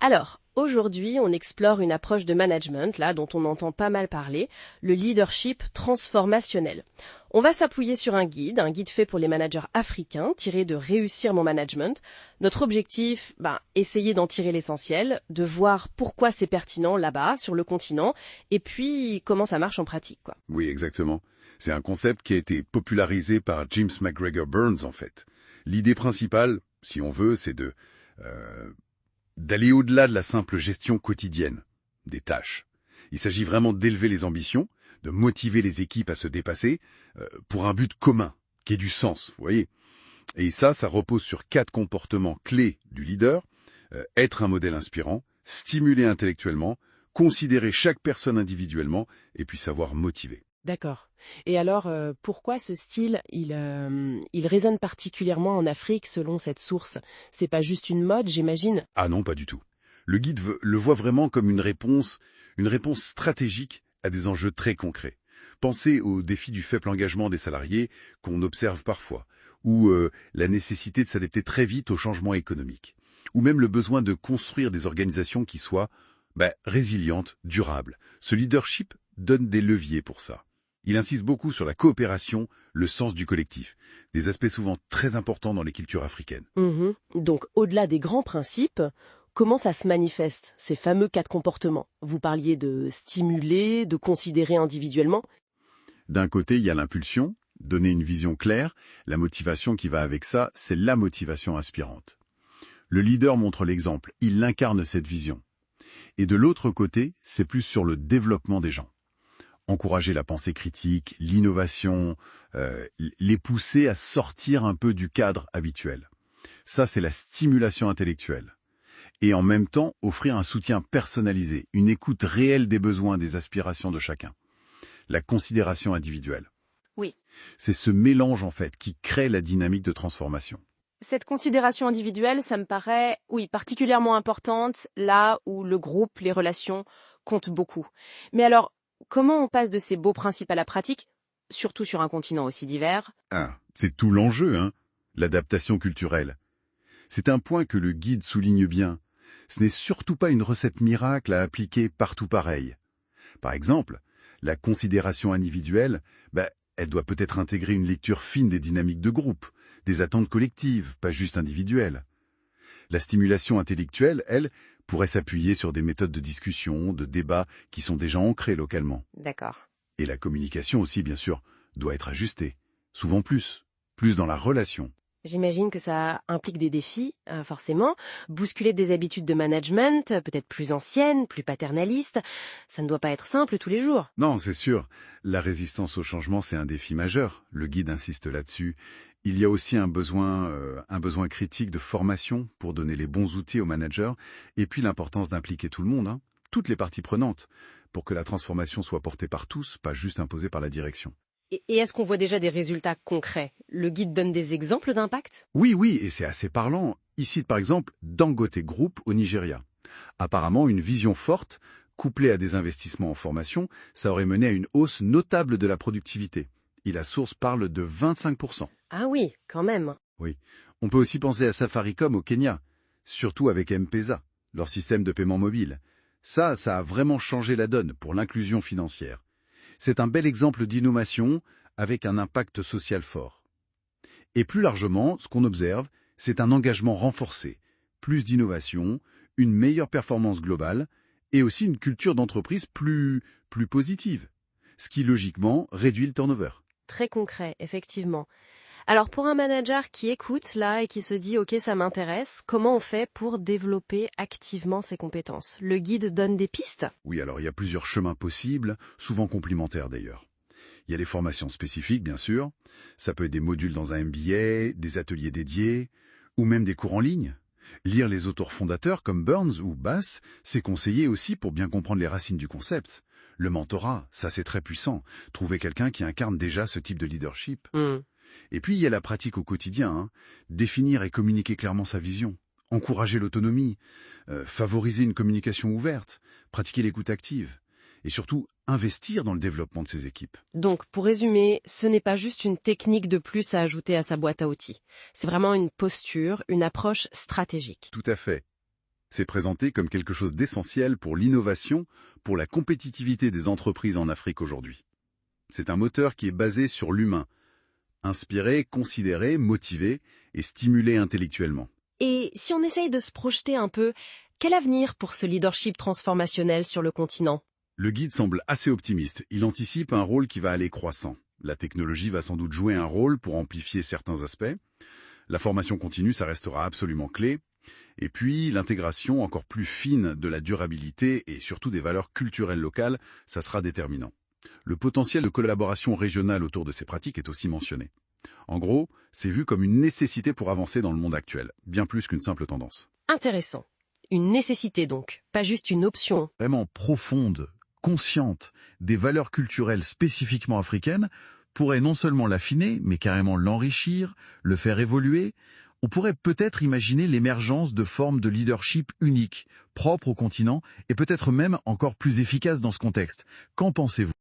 Alors, aujourd'hui, on explore une approche de management, là, dont on entend pas mal parler, le leadership transformationnel. On va s'appuyer sur un guide fait pour les managers africains, tiré de Réussir mon management. Notre objectif, essayer d'en tirer l'essentiel, de voir pourquoi c'est pertinent là-bas, sur le continent, et puis comment ça marche en pratique, quoi. Oui, exactement. C'est un concept qui a été popularisé par James McGregor Burns, en fait. L'idée principale, si on veut, c'est d'aller au-delà de la simple gestion quotidienne des tâches. Il s'agit vraiment d'élever les ambitions, de motiver les équipes à se dépasser pour un but commun, qui ait du sens, vous voyez. Et ça repose sur 4 comportements clés du leader. Être un modèle inspirant, stimuler intellectuellement, considérer chaque personne individuellement, et puis savoir motiver. D'accord. Et alors, pourquoi ce style, il résonne particulièrement en Afrique selon cette source? C'est pas juste une mode, j'imagine? Ah non, pas du tout. Le guide le voit vraiment comme une réponse stratégique à des enjeux très concrets. Pensez au défi du faible engagement des salariés qu'on observe parfois, ou la nécessité de s'adapter très vite aux changements économiques, ou même le besoin de construire des organisations qui soient résilientes, durables. Ce leadership donne des leviers pour ça. Il insiste beaucoup sur la coopération, le sens du collectif, des aspects souvent très importants dans les cultures africaines. Donc, au-delà des grands principes, comment ça se manifeste, ces fameux 4 comportements? Vous parliez de stimuler, de considérer individuellement. D'un côté, il y a l'impulsion, donner une vision claire. La motivation qui va avec ça, c'est la motivation inspirante. Le leader montre l'exemple, il incarne cette vision. Et de l'autre côté, c'est plus sur le développement des gens. Encourager la pensée critique, l'innovation, les pousser à sortir un peu du cadre habituel. Ça, c'est la stimulation intellectuelle. Et en même temps, offrir un soutien personnalisé, une écoute réelle des besoins, des aspirations de chacun. La considération individuelle. Oui. C'est ce mélange, en fait, qui crée la dynamique de transformation. Cette considération individuelle, ça me paraît, particulièrement importante, là où le groupe, les relations, comptent beaucoup. Mais alors, comment on passe de ces beaux principes à la pratique, surtout sur un continent aussi divers? C'est tout l'enjeu, l'adaptation culturelle. C'est un point que le guide souligne bien. Ce n'est surtout pas une recette miracle à appliquer partout pareil. Par exemple, la considération individuelle, elle doit peut-être intégrer une lecture fine des dynamiques de groupe, des attentes collectives, pas juste individuelles. La stimulation intellectuelle, elle, pourrait s'appuyer sur des méthodes de discussion, de débat qui sont déjà ancrées localement. D'accord. Et la communication aussi, bien sûr, doit être ajustée. Souvent plus dans la relation. J'imagine que ça implique des défis, forcément. Bousculer des habitudes de management, peut-être plus anciennes, plus paternalistes, ça ne doit pas être simple tous les jours. Non, c'est sûr. La résistance au changement, c'est un défi majeur. Le guide insiste là-dessus. Il y a aussi un besoin critique de formation pour donner les bons outils aux managers, et puis l'importance d'impliquer tout le monde, toutes les parties prenantes, pour que la transformation soit portée par tous, pas juste imposée par la direction. Et est-ce qu'on voit déjà des résultats concrets? Le guide donne des exemples d'impact? Oui, et c'est assez parlant. Il cite par exemple Dangote Group au Nigeria. Apparemment, une vision forte, couplée à des investissements en formation, ça aurait mené à une hausse notable de la productivité. Et la source parle de 25%. Ah oui, quand même. Oui. On peut aussi penser à Safaricom au Kenya, surtout avec M-Pesa, leur système de paiement mobile. Ça a vraiment changé la donne pour l'inclusion financière. C'est un bel exemple d'innovation avec un impact social fort. Et plus largement, ce qu'on observe, c'est un engagement renforcé, plus d'innovation, une meilleure performance globale et aussi une culture d'entreprise plus positive, ce qui logiquement réduit le turnover. Très concret, effectivement. Alors pour un manager qui écoute là et qui se dit « Ok, ça m'intéresse », comment on fait pour développer activement ses compétences? Le guide donne des pistes? Oui, alors il y a plusieurs chemins possibles, souvent complémentaires d'ailleurs. Il y a les formations spécifiques, bien sûr. Ça peut être des modules dans un MBA, des ateliers dédiés, ou même des cours en ligne. Lire les auteurs fondateurs comme Burns ou Bass, c'est conseillé aussi pour bien comprendre les racines du concept. Le mentorat, ça c'est très puissant. Trouver quelqu'un qui incarne déjà ce type de leadership. Et puis il y a la pratique au quotidien, définir et communiquer clairement sa vision, encourager l'autonomie, favoriser une communication ouverte, pratiquer l'écoute active, et surtout investir dans le développement de ses équipes. Donc, pour résumer, ce n'est pas juste une technique de plus à ajouter à sa boîte à outils. C'est vraiment une posture, une approche stratégique. Tout à fait. C'est présenté comme quelque chose d'essentiel pour l'innovation, pour la compétitivité des entreprises en Afrique aujourd'hui. C'est un moteur qui est basé sur l'humain, inspiré, considéré, motivé et stimulé intellectuellement. Et si on essaye de se projeter un peu, quel avenir pour ce leadership transformationnel sur le continent? Le guide semble assez optimiste. Il anticipe un rôle qui va aller croissant. La technologie va sans doute jouer un rôle pour amplifier certains aspects. La formation continue, ça restera absolument clé. Et puis, l'intégration encore plus fine de la durabilité et surtout des valeurs culturelles locales, ça sera déterminant. Le potentiel de collaboration régionale autour de ces pratiques est aussi mentionné. En gros, c'est vu comme une nécessité pour avancer dans le monde actuel, bien plus qu'une simple tendance. Intéressant. Une nécessité donc, pas juste une option. Vraiment profonde, consciente, des valeurs culturelles spécifiquement africaines, pourrait non seulement l'affiner, mais carrément l'enrichir, le faire évoluer. On pourrait peut-être imaginer l'émergence de formes de leadership uniques, propres au continent, et peut-être même encore plus efficaces dans ce contexte. Qu'en pensez-vous ?